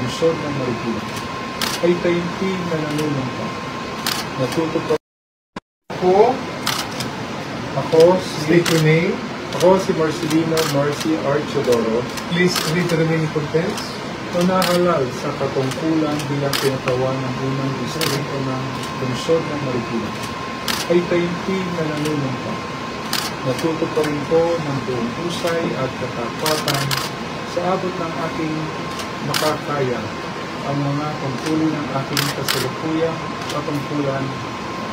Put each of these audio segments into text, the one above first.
lungsod ng Marikina ay taimtim na nanunumpa. Natutupad ako si Marcelino Marcy Archodoro. Please read the remaining contents. Nahalal sa katungkulan bilang pinatawan ng unang distrito ng lungsod ng Marikina ay taimtim na nanunumpa. Natutuparin ko ng buong husay at katapatan sa abot ng aking makakaya ang mga tungkulin ng aking kasalukuyang katungkulan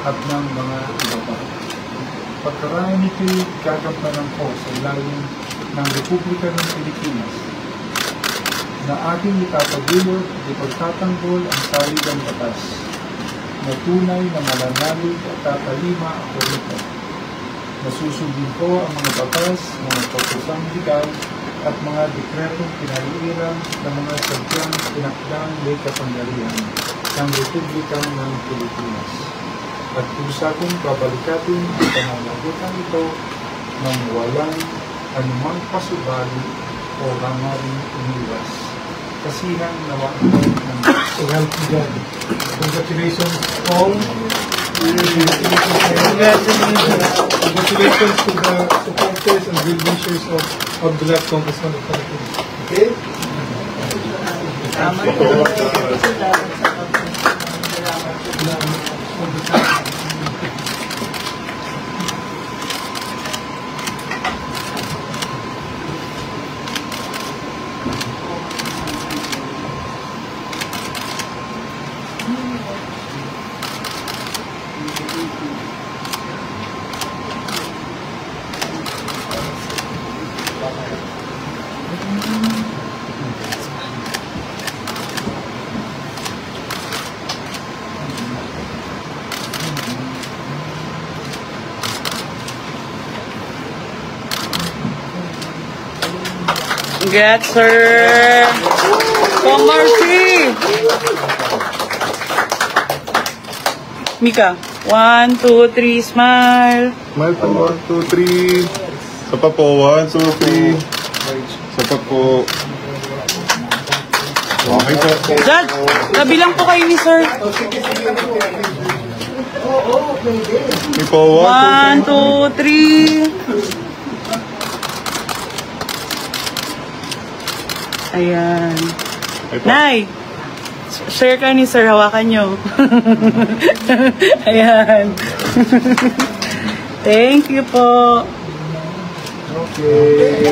at ng mga iba pa. Pagkaraan nito'y gagampanan ko sa ilalim ng Republika ng Pilipinas na aking itataguyod at ipagtatanggol ang saligang batas na tunay na mananalig at tatalima ako rito. Nasusundin ko ang mga batas, mga patusang legal at mga dekretong pinaliiran ng mga sadyang pinakdang may kapangyarihan ng Republika ng Pilipinas. At kusa kong babalikatin ang pamamagitan ito ng walang anumang pasubali o rangaring umiwas. Kasihan nawa ito ng Well, congratulations, Paul. Congratulations to the supporters and well-wishers of the last Congressman of Philippines. Okay? Congrats, sir! Kong Marcy! Mika, 1, 2, 3, smile! Smile po, 1, 2, 3. Sapa po, 1, 2, 3. Sapa po. Okay po. Judge, kabilang po kayo ni sir. Okay po, 1, 2, 1, 2, 3. Ayan. Nay, share ka ni sir, hawakan nyo. Ayan. Thank you po. Okay.